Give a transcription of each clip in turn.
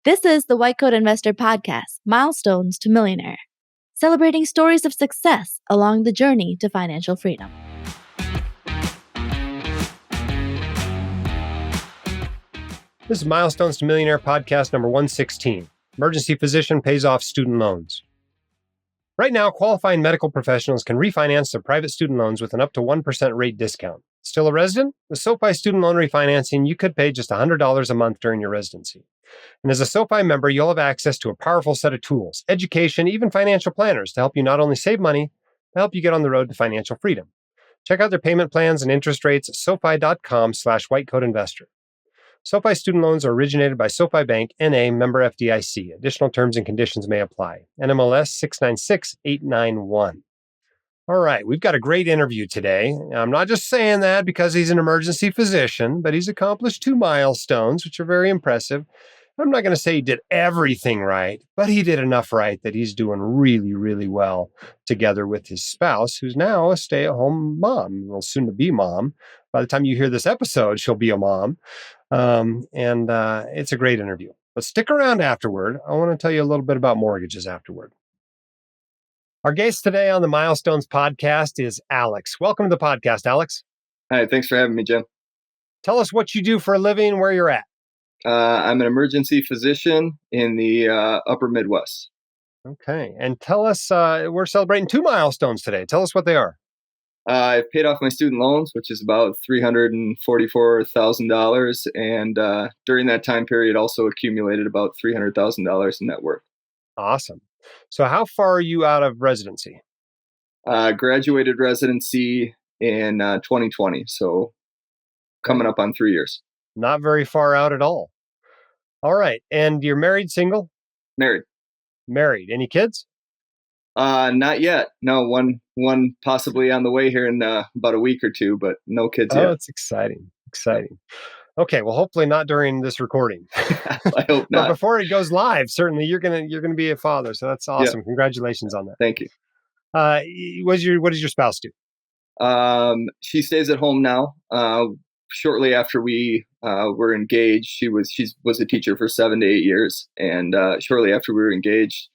This is the White Coat Investor Podcast, Milestones to Millionaire, celebrating stories of success along the journey to financial freedom. This is Milestones to Millionaire Podcast number 116. Emergency physician pays off student loans. Right now, qualifying medical professionals can refinance their private student loans with an up to 1% rate discount. Still a resident? With SoFi student loan refinancing, you could pay just $100 a month during your residency. And as a SoFi member, you'll have access to a powerful set of tools, education, even financial planners to help you not only save money, but help you get on the road to financial freedom. Check out their payment plans and interest rates at SoFi.com/whitecoatinvestor. SoFi student loans are originated by SoFi Bank, N.A., member FDIC. Additional terms and conditions may apply. NMLS 696891. All right, we've got a great interview today. I'm not just saying that because he's an emergency physician, but he's accomplished 2 milestones, which are very impressive. I'm not going to say he did everything right, but he did enough right that he's doing really, really well together with his spouse, who's now a stay-at-home mom, well, soon to be mom. By the time you hear this episode, she'll be a mom. It's a great interview. But stick around afterward. I want to tell you a little bit about mortgages afterward. Our guest today on the Milestones podcast is Alex. Welcome to the podcast, Alex. Hi, thanks for having me, Jim. Tell us what you do for a living, where you're at. I'm an emergency physician in the upper Midwest. Okay. And tell us, we're celebrating 2 milestones today. Tell us what they are. I've paid off my student loans, which is about $344,000. And during that time period, also accumulated about $300,000 in net worth. Awesome. So how far are you out of residency? Graduated residency in 2020. So coming up on 3 years. Not very far out at all. All right. And you're married, single? Married. Married. Any kids? Not yet. No, one possibly on the way here in about a week or two, but no kids yet. Oh, it's exciting. Exciting. Okay, well, hopefully not during this recording. I hope not. But before it goes live, certainly you're gonna be a father, so that's awesome. Yeah. Congratulations on that. Thank you. What does your spouse do? She stays at home now. Shortly after we were engaged, she was a teacher for 7 to 8 years, and shortly after we were engaged,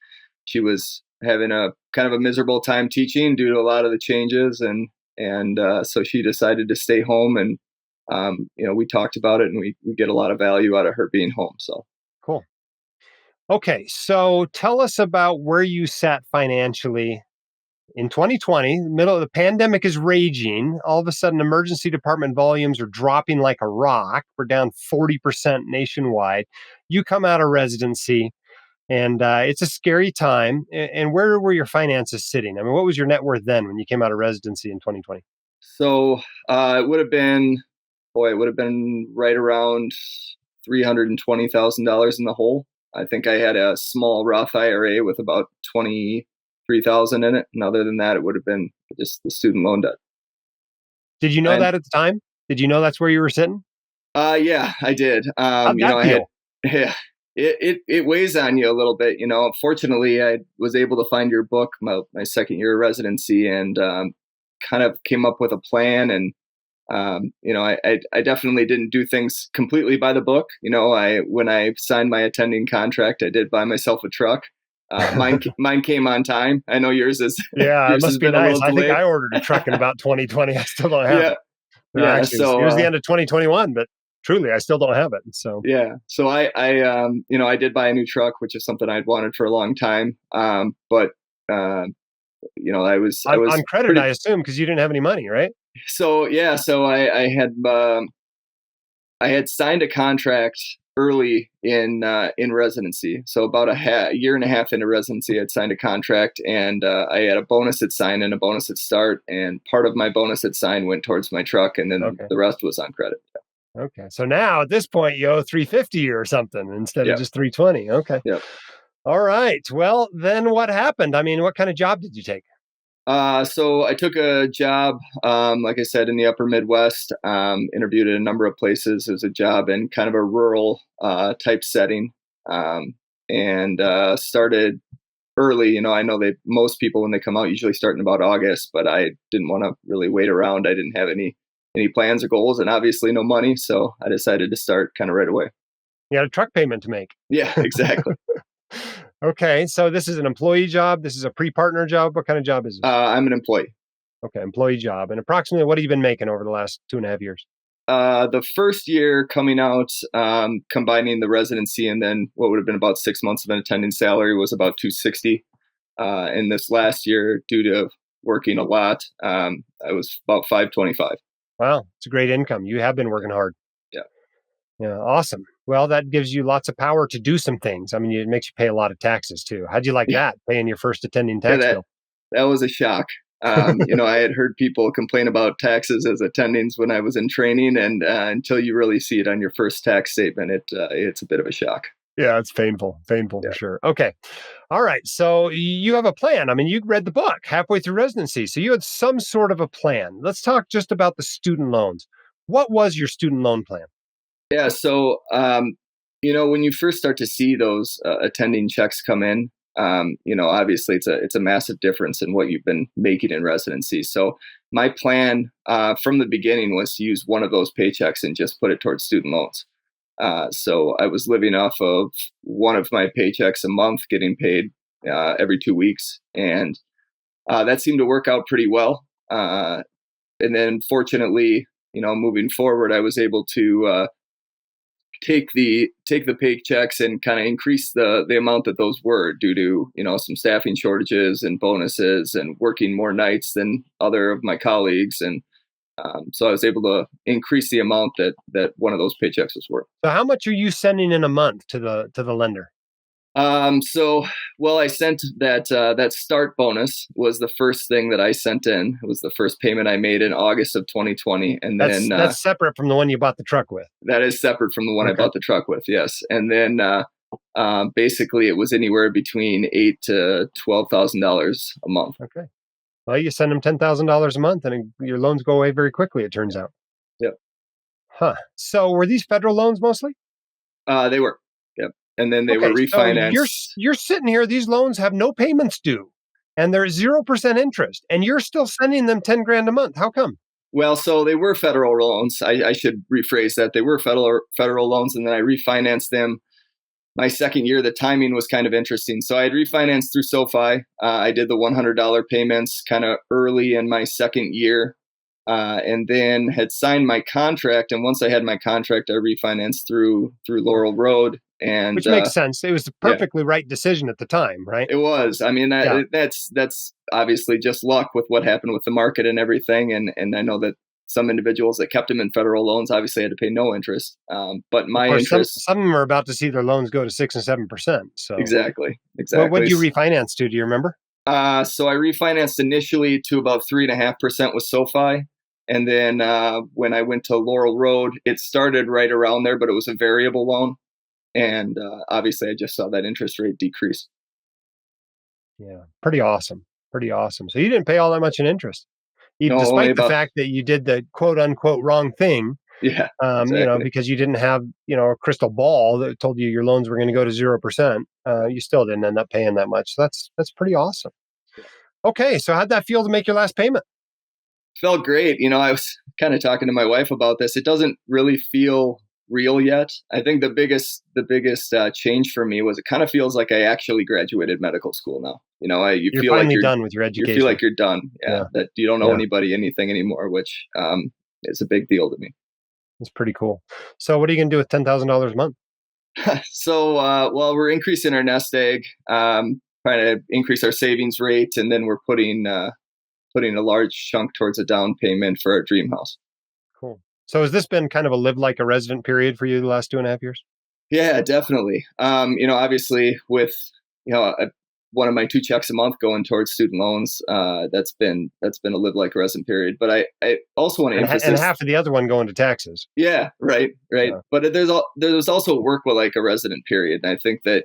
she was having a kind of a miserable time teaching due to a lot of the changes, and so she decided to stay home, and we talked about it, and we get a lot of value out of her being home. So cool. Okay, so tell us about where you sat financially in 2020. The middle of the pandemic is raging. All of a sudden, emergency department volumes are dropping like a rock. We're down 40% nationwide. You come out of residency, and it's a scary time. And where were your finances sitting? I mean, what was your net worth then when you came out of residency in 2020? So it would have been right around $320,000 in the hole. I think I had a small Roth IRA with about $23,000 in it. And other than that, it would have been just the student loan debt. Did you know that at the time? Did you know that's where you were sitting? Yeah, I did. It weighs on you a little bit. Fortunately, I was able to find your book, my second year of residency, and kind of came up with a plan. And I definitely didn't do things completely by the book. When I signed my attending contract, I did buy myself a truck. Mine came on time. I know yours is. Yeah, yours it must be nice. I think I ordered a truck in about 2020. I still don't have it. Actually, so it was the end of 2021, but truly, I still don't have it. So yeah, so I did buy a new truck, which is something I'd wanted for a long time. I was on credit, I assume, because you didn't have any money, right? So yeah, so I had signed a contract early in residency. So about a year and a half into residency, I'd signed a contract, and I had a bonus at sign and a bonus at start. And part of my bonus at sign went towards my truck, and then the rest was on credit. Okay. So now at this point, you owe $350 or something instead of just $320. Okay. Yep. All right. Well, then what happened? I mean, what kind of job did you take? So I took a job, like I said, in the upper Midwest, interviewed at a number of places. It was a job in kind of a rural type setting, and started early. I know most people, when they come out, usually start in about August, but I didn't want to really wait around. I didn't have any plans or goals, and obviously no money. So I decided to start kind of right away. You got a truck payment to make. Yeah, exactly. Okay, so this is an employee job. This is a pre-partner job. What kind of job is this? I'm an employee. Okay, employee job. And approximately what have you been making over the last 2.5 years? The first year coming out, combining the residency and then what would have been about 6 months of an attending salary was about $260. And this last year, due to working a lot, I was about $525. Wow, it's a great income. You have been working hard. Yeah. Yeah, awesome. Well, that gives you lots of power to do some things. I mean, it makes you pay a lot of taxes too. How'd you like that, paying your first attending tax bill? That was a shock. I had heard people complain about taxes as attendings when I was in training, and until you really see it on your first tax statement, it's a bit of a shock. Yeah, it's painful for sure. Okay. All right. So you have a plan. I mean, you read the book halfway through residency. So you had some sort of a plan. Let's talk just about the student loans. What was your student loan plan? Yeah. So, when you first start to see those attending checks come in, obviously it's a massive difference in what you've been making in residency. So my plan from the beginning was to use one of those paychecks and just put it towards student loans. So I was living off of one of my paychecks a month, getting paid every 2 weeks. And that seemed to work out pretty well. And then fortunately, moving forward, I was able to take the paychecks and kind of increase the amount that those were due to, some staffing shortages and bonuses and working more nights than other of my colleagues. And so I was able to increase the amount that one of those paychecks was worth. So how much are you sending in a month to the lender? I sent that start bonus was the first thing that I sent in. It was the first payment I made in August of 2020. And then that's separate from the one you bought the truck with. That is separate from the one I bought the truck with. Yes. And then, basically it was anywhere between $8,000 to $12,000 a month. Okay. Well, you send them $10,000 a month and your loans go away very quickly, it turns out. Yep. Huh. So were these federal loans mostly? They were. Yep. And then they were refinanced. So you're sitting here, these loans have no payments due and they're 0% interest and you're still sending them 10 grand a month. How come? Well, so they were federal loans. I should rephrase that. They were federal loans, and then I refinanced them. My second year, the timing was kind of interesting. So I had refinanced through SoFi. I did the $100 payments kind of early in my second year, and then had signed my contract. And once I had my contract, I refinanced through Laurel Road. And which makes sense. It was the perfectly right decision at the time, right? It was. I mean, that's obviously just luck with what happened with the market and everything. And I know that some individuals that kept them in federal loans obviously had to pay no interest. But my interest, some of them are about to see their loans go to 6 and 7%. So exactly. What did you refinance to? Do you remember? So I refinanced initially to about 3.5% with SoFi. And then when I went to Laurel Road, it started right around there, but it was a variable loan. And obviously, I just saw that interest rate decrease. Yeah, pretty awesome. So you didn't pay all that much in interest, despite the fact that you did the quote unquote wrong thing. Yeah, exactly. Because you didn't have a crystal ball that told you your loans were going to go to 0%. You still didn't end up paying that much. So that's pretty awesome. Okay, so how'd that feel to make your last payment? Felt great. I was kind of talking to my wife about this. It doesn't really feel real yet. I think the biggest change for me was it kind of feels like I actually graduated medical school now. You're feel finally like you're done with your education. You feel like you're done. Yeah. That you don't owe anybody anything anymore, which is a big deal to me. It's pretty cool. So what are you going to do with $10,000 a month? So, we're increasing our nest egg, trying to increase our savings rate, and then we're putting a large chunk towards a down payment for our dream house. Cool. So has this been kind of a live like a resident period for you the last 2.5 years? Yeah, definitely. Obviously with, one of my 2 checks a month going towards student loans, that's been a live like a resident period. But I also want to emphasize, and half of the other one going to taxes. Yeah, right. Yeah. But there's also work with like a resident period. And I think that,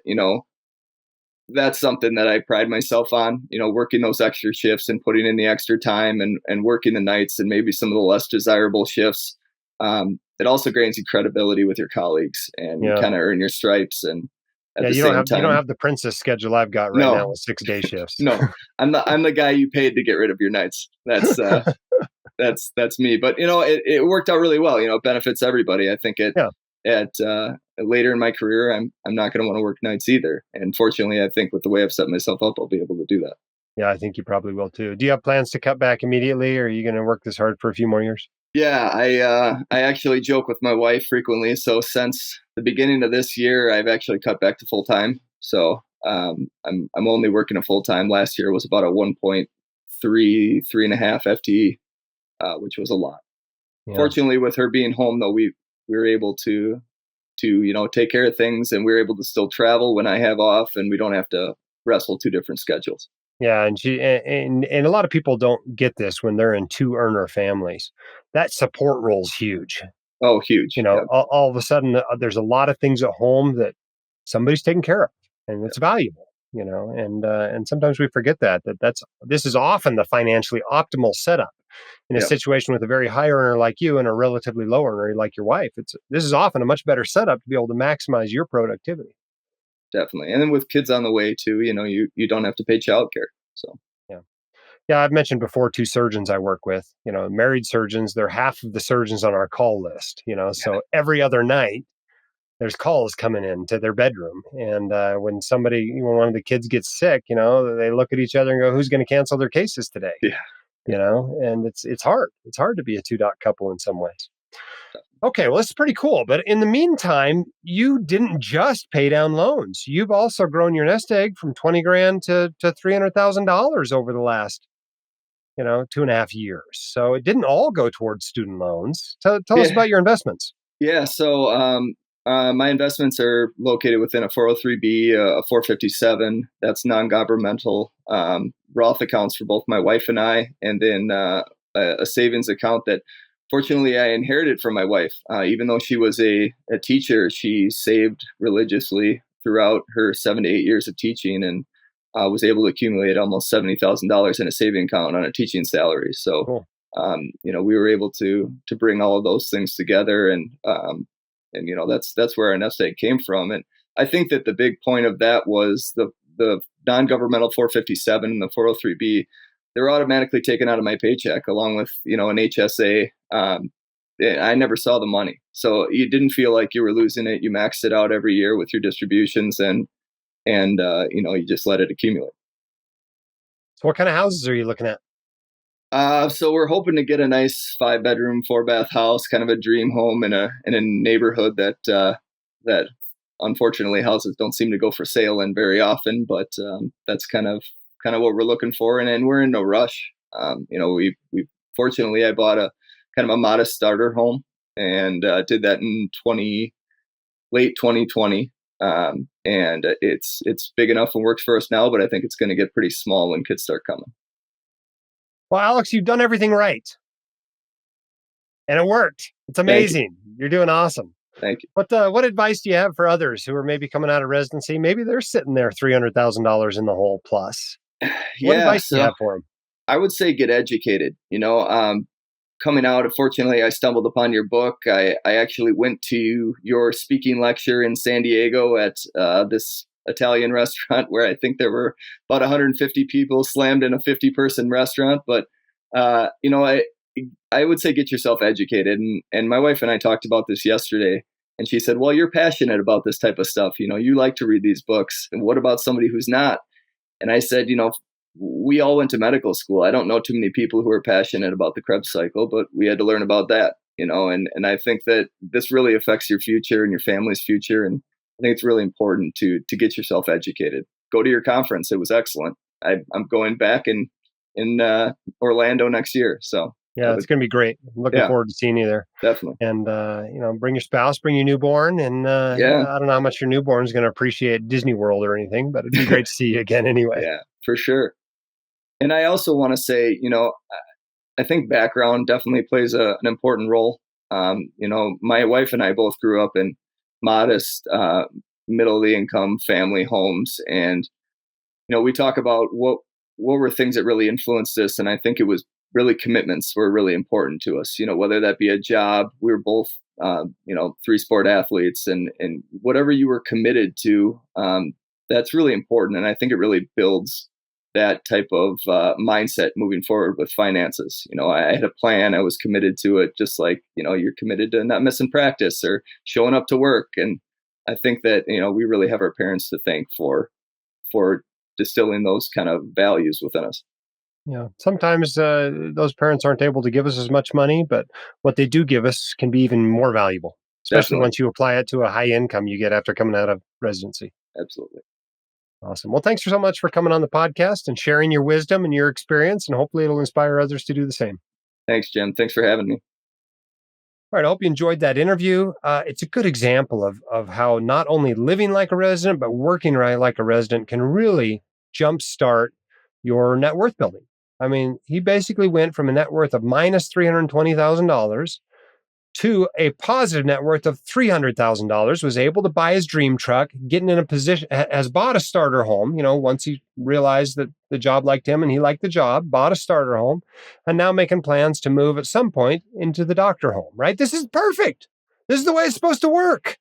that's something that I pride myself on, working those extra shifts and putting in the extra time and working the nights and maybe some of the less desirable shifts. It also gains you credibility with your colleagues and you kind of earn your stripes. And at the same time, you don't have the princess schedule I've got right now with 6-day shifts. No, I'm the guy you paid to get rid of your nights. That's that's me. But it worked out really well. It benefits everybody. I think it later in my career, I'm not going to want to work nights either. And fortunately, I think with the way I've set myself up, I'll be able to do that. Yeah, I think you probably will too. Do you have plans to cut back immediately, or are you going to work this hard for a few more years? Yeah, I actually joke with my wife frequently. So since the beginning of this year, I've actually cut back to full time. So I'm only working a full time. Last year was about a 1.3 and a half FTE, which was a lot. Yeah. Fortunately, with her being home, though, we were able to take care of things, and we were able to still travel when I have off, and we don't have to wrestle two different schedules. Yeah, and a lot of people don't get this when they're in two earner families. That support role is huge. Oh, huge. Yeah. All of a sudden, there's a lot of things at home that somebody's taking care of, and it's valuable. And sometimes we forget this is often the financially optimal setup in a situation with a very high earner like you and a relatively low earner like your wife. This is often a much better setup to be able to maximize your productivity. Definitely. And then with kids on the way too, you don't have to pay childcare. So yeah, I've mentioned before 2 surgeons I work with, married surgeons. They're half of the surgeons on our call list, so every other night there's calls coming in to their bedroom. And when one of the kids gets sick, they look at each other and go, who's going to cancel their cases today? Yeah. And it's hard. It's hard to be a 2-dot couple in some ways. Okay, well, this is pretty cool. But in the meantime, you didn't just pay down loans. You've also grown your nest egg from 20 grand to $300,000 over the last 2.5 years. So it didn't all go towards student loans. Tell us about your investments. Yeah. So my investments are located within a 403B, a 457. That's non-governmental. Roth accounts for both my wife and I, and then a savings account that fortunately I inherited from my wife. Even though she was a teacher, she saved religiously throughout her 7 to 8 years of teaching, and was able to accumulate almost $70,000 in a saving account on a teaching salary. So, cool. We were able to bring all of those things together, and that's where our nest egg came from. And I think that the big point of that was the non-governmental 457 and the 403B. They're automatically taken out of my paycheck along with an HSA. I never saw the money, so you didn't feel like you were losing it. You maxed it out every year with your distributions, and you just let it accumulate. So what kind of houses are you looking at? So we're hoping to get a nice 5-bedroom, 4-bath house, kind of a dream home in a neighborhood that unfortunately houses don't seem to go for sale in very often, but that's kind of what we're looking for, and we're in no rush. We fortunately I bought a kind of a modest starter home, and did that in late 2020. And it's big enough and works for us now, but I think it's going to get pretty small when kids start coming. Well, Alex, you've done everything right, and it worked. It's amazing. You're doing awesome. Thank you. What advice do you have for others who are maybe coming out of residency? Maybe they're sitting there $300,000 in the hole plus. What advice do you have for them? I would say get educated. Coming out, unfortunately, I stumbled upon your book. I actually went to your speaking lecture in San Diego at this Italian restaurant where I think there were about 150 people slammed in a 50-person restaurant. But, I would say get yourself educated. And my wife and I talked about this yesterday, and she said, well, you're passionate about this type of stuff. You like to read these books. And what about somebody who's not? And I said, we all went to medical school. I don't know too many people who are passionate about the Krebs cycle, but we had to learn about that, and I think that this really affects your future and your family's future. And I think it's really important to get yourself educated. Go to your conference. It was excellent. I'm going back in Orlando next year. So yeah, it's going to be great. I'm looking forward to seeing you there. Definitely. And, bring your spouse, bring your newborn. And I don't know how much your newborn is going to appreciate Disney World or anything, but it'd be great to see you again anyway. Yeah, for sure. And I also want to say, I think background definitely plays an important role. My wife and I both grew up in modest, middle of the income family homes. And, we talk about what were things that really influenced us. And I think it was really commitments were really important to us, whether that be a job. We were both, 3-sport athletes, and whatever you were committed to, that's really important. And I think it really builds that type of mindset moving forward with finances. I had a plan. I was committed to it, just like, you're committed to not missing practice or showing up to work. And I think that, we really have our parents to thank for distilling those kind of values within us. Yeah. Sometimes those parents aren't able to give us as much money, but what they do give us can be even more valuable, especially Definitely. once you apply it to a high income you get after coming out of residency. Absolutely. Awesome. Well, thanks so much for coming on the podcast and sharing your wisdom and your experience, and hopefully it'll inspire others to do the same. Thanks, Jim. Thanks for having me. All right. I hope you enjoyed that interview. It's a good example of how not only living like a resident, but working like a resident can really jumpstart your net worth building. I mean, he basically went from a net worth of minus $320,000 to a positive net worth of $300,000, was able to buy his dream truck, getting in a position, has bought a starter home, once he realized that the job liked him and he liked the job, bought a starter home, and now making plans to move at some point into the doctor home, right? This is perfect. This is the way it's supposed to work.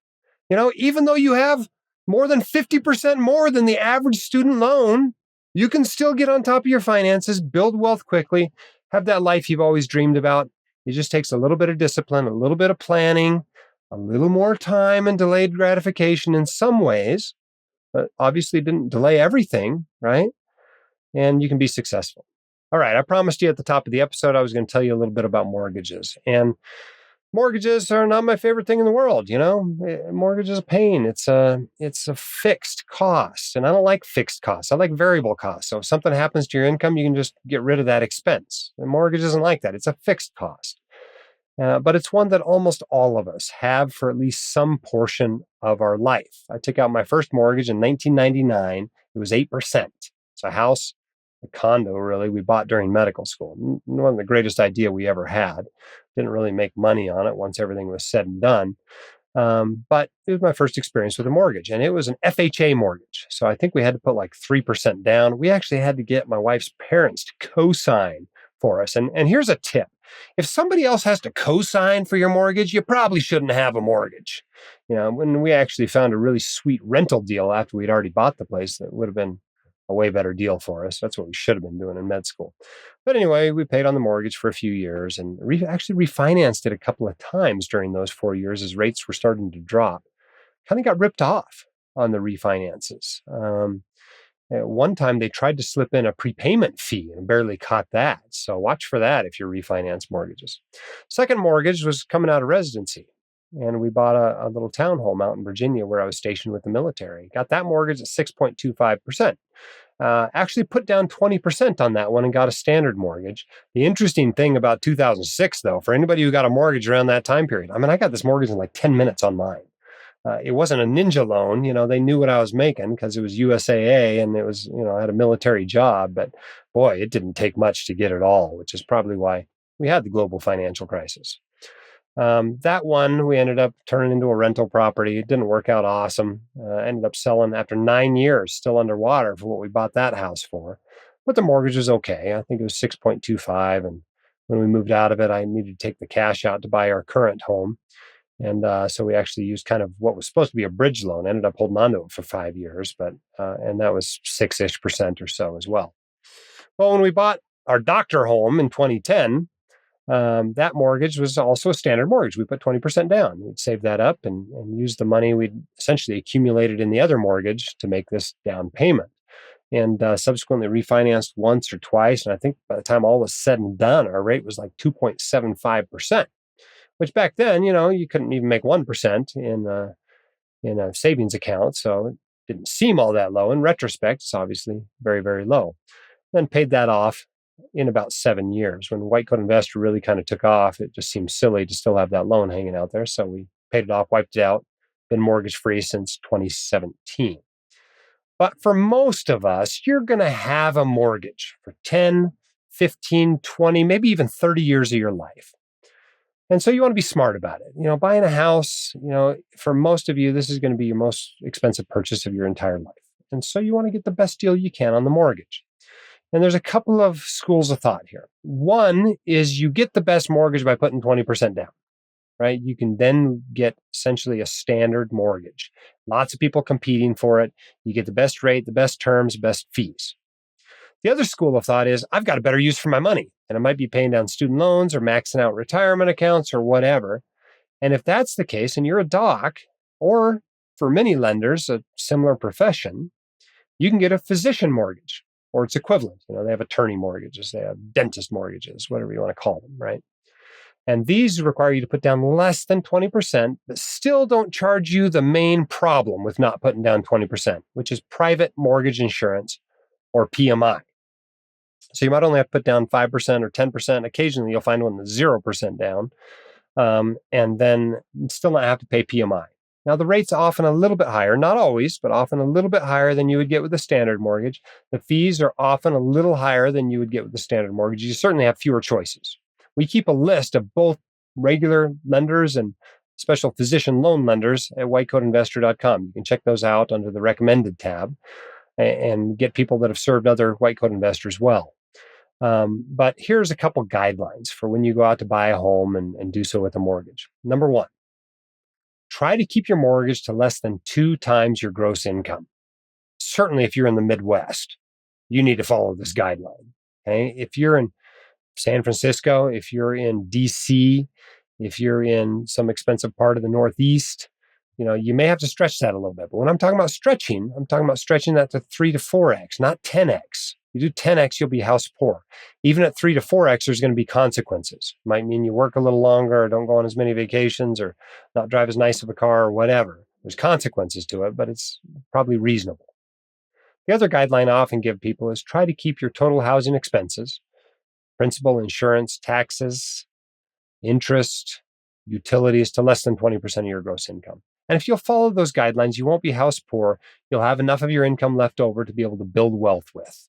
Even though you have more than 50% more than the average student loan, you can still get on top of your finances, build wealth quickly, have that life you've always dreamed about. It just takes a little bit of discipline, a little bit of planning, a little more time and delayed gratification in some ways, but obviously didn't delay everything, right? And you can be successful. All right. I promised you at the top of the episode, I was going to tell you a little bit about mortgages. And mortgages are not my favorite thing in the world. Mortgage is a pain. It's a fixed cost, and I don't like fixed costs. I like variable costs. So if something happens to your income, you can just get rid of that expense. And mortgage isn't like that. It's a fixed cost, but it's one that almost all of us have for at least some portion of our life. I took out my first mortgage in 1999. It was 8%. It's a house, a condo, really, we bought during medical school. One of the greatest idea we ever had. Didn't really make money on it once everything was said and done. But it was my first experience with a mortgage, and it was an FHA mortgage. So I think we had to put like 3% down. We actually had to get my wife's parents to co-sign for us. And here's a tip. If somebody else has to co-sign for your mortgage, you probably shouldn't have a mortgage. When we actually found a really sweet rental deal after we'd already bought the place, that would have been a way better deal for us. That's what we should have been doing in med school. But anyway, we paid on the mortgage for a few years and actually refinanced it a couple of times during those 4 years as rates were starting to drop. Kind of got ripped off on the refinances. At one time, they tried to slip in a prepayment fee and barely caught that. So watch for that if you refinance mortgages. Second mortgage was coming out of residency. And we bought a little townhome out in Virginia where I was stationed with the military. Got that mortgage at 6.25%. Actually put down 20% on that one and got a standard mortgage. The interesting thing about 2006, though, for anybody who got a mortgage around that time period, I got this mortgage in like 10 minutes on mine. It wasn't a ninja loan. They knew what I was making because it was USAA and it was, I had a military job. But boy, it didn't take much to get it all, which is probably why we had the global financial crisis. That one, we ended up turning into a rental property. It didn't work out awesome. Ended up selling after 9 years, still underwater for what we bought that house for. But the mortgage was okay. I think it was 6.25. And when we moved out of it, I needed to take the cash out to buy our current home. And so we actually used kind of what was supposed to be a bridge loan. Ended up holding on to it for 5 years, and that was 6-ish% or so as well. Well, when we bought our doctor home in 2010, that mortgage was also a standard mortgage. We put 20% down. We'd save that up and use the money we'd essentially accumulated in the other mortgage to make this down payment. And subsequently refinanced once or twice. And I think by the time all was said and done, our rate was like 2.75%, which back then, you couldn't even make 1% in a savings account. So it didn't seem all that low. In retrospect, it's obviously very, very low. Then paid that off in about 7 years. When White Coat Investor really kind of took off, it just seemed silly to still have that loan hanging out there. So we paid it off, wiped it out, been mortgage free since 2017. But for most of us, you're going to have a mortgage for 10, 15, 20, maybe even 30 years of your life. And so you want to be smart about it. Buying a house, for most of you, this is going to be your most expensive purchase of your entire life. And so you want to get the best deal you can on the mortgage. And there's a couple of schools of thought here. One is you get the best mortgage by putting 20% down, right? You can then get essentially a standard mortgage. Lots of people competing for it. You get the best rate, the best terms, best fees. The other school of thought is I've got a better use for my money, and I might be paying down student loans or maxing out retirement accounts or whatever. And if that's the case and you're a doc, or for many lenders, a similar profession, you can get a physician mortgage or its equivalent. They have attorney mortgages, they have dentist mortgages, whatever you want to call them, right? And these require you to put down less than 20%, but still don't charge you the main problem with not putting down 20%, which is private mortgage insurance or PMI. So you might only have to put down 5% or 10%. Occasionally, you'll find one that's 0% down, and then still not have to pay PMI. Now, the rate's often a little bit higher, not always, but often a little bit higher than you would get with a standard mortgage. The fees are often a little higher than you would get with the standard mortgage. You certainly have fewer choices. We keep a list of both regular lenders and special physician loan lenders at whitecoatinvestor.com. You can check those out under the recommended tab and get people that have served other white coat investors well. But here's a couple guidelines for when you go out to buy a home and do so with a mortgage. Number one, try to keep your mortgage to less than 2 times your gross income. Certainly, if you're in the Midwest, you need to follow this guideline. Okay? If you're in San Francisco, if you're in DC, if you're in some expensive part of the Northeast, you may have to stretch that a little bit. But when I'm talking about stretching, I'm talking about stretching that to 3 to 4x, not 10x. You do 10x, you'll be house poor. Even at 3 to 4x, there's going to be consequences. Might mean you work a little longer, or don't go on as many vacations, or not drive as nice of a car, or whatever. There's consequences to it, but it's probably reasonable. The other guideline I often give people is try to keep your total housing expenses, principal, insurance, taxes, interest, utilities, to less than 20% of your gross income. And if you'll follow those guidelines, you won't be house poor. You'll have enough of your income left over to be able to build wealth with.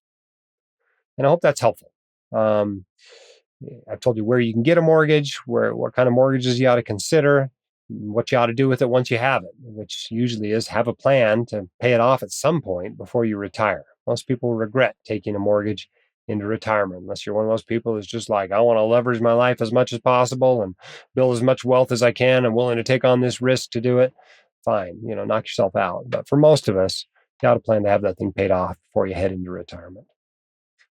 And I hope that's helpful. I've told you where you can get a mortgage, what kind of mortgages you ought to consider, what you ought to do with it once you have it, which usually is have a plan to pay it off at some point before you retire. Most people regret taking a mortgage into retirement, unless you're one of those people who's just like, I want to leverage my life as much as possible and build as much wealth as I can. I'm willing to take on this risk to do it. Fine, knock yourself out. But for most of us, you ought to plan to have that thing paid off before you head into retirement.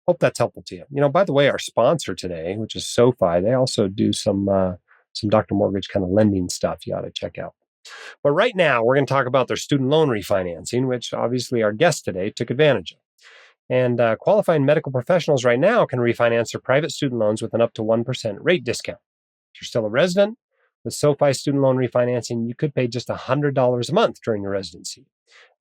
Hope that's helpful to you. By the way, our sponsor today, which is SoFi, they also do some Dr. Mortgage kind of lending stuff you ought to check out. But right now, we're going to talk about their student loan refinancing, which obviously our guest today took advantage of. And qualifying medical professionals right now can refinance their private student loans with an up to 1% rate discount. If you're still a resident, with SoFi student loan refinancing, you could pay just $100 a month during your residency.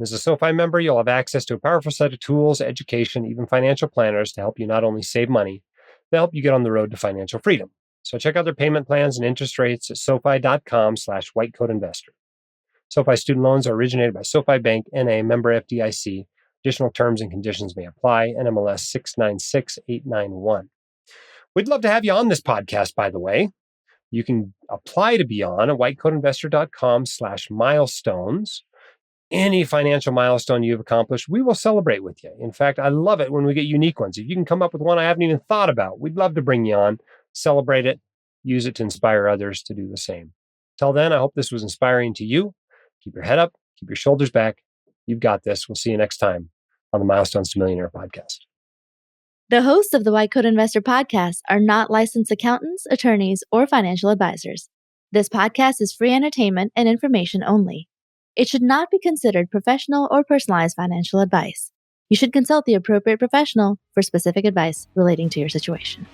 As a SoFi member, you'll have access to a powerful set of tools, education, even financial planners to help you not only save money, but help you get on the road to financial freedom. So check out their payment plans and interest rates at SoFi.com/whitecoatinvestor. SoFi student loans are originated by SoFi Bank, N.A., member FDIC. Additional terms and conditions may apply. NMLS 696891. We'd love to have you on this podcast, by the way. You can apply to be on at whitecoatinvestor.com/milestones. Any financial milestone you've accomplished, we will celebrate with you. In fact, I love it when we get unique ones. If you can come up with one I haven't even thought about, we'd love to bring you on, celebrate it, use it to inspire others to do the same. Till then, I hope this was inspiring to you. Keep your head up, keep your shoulders back. You've got this. We'll see you next time on the Milestones to Millionaire podcast. The hosts of the White Coat Investor podcast are not licensed accountants, attorneys, or financial advisors. This podcast is free entertainment and information only. It should not be considered professional or personalized financial advice. You should consult the appropriate professional for specific advice relating to your situation.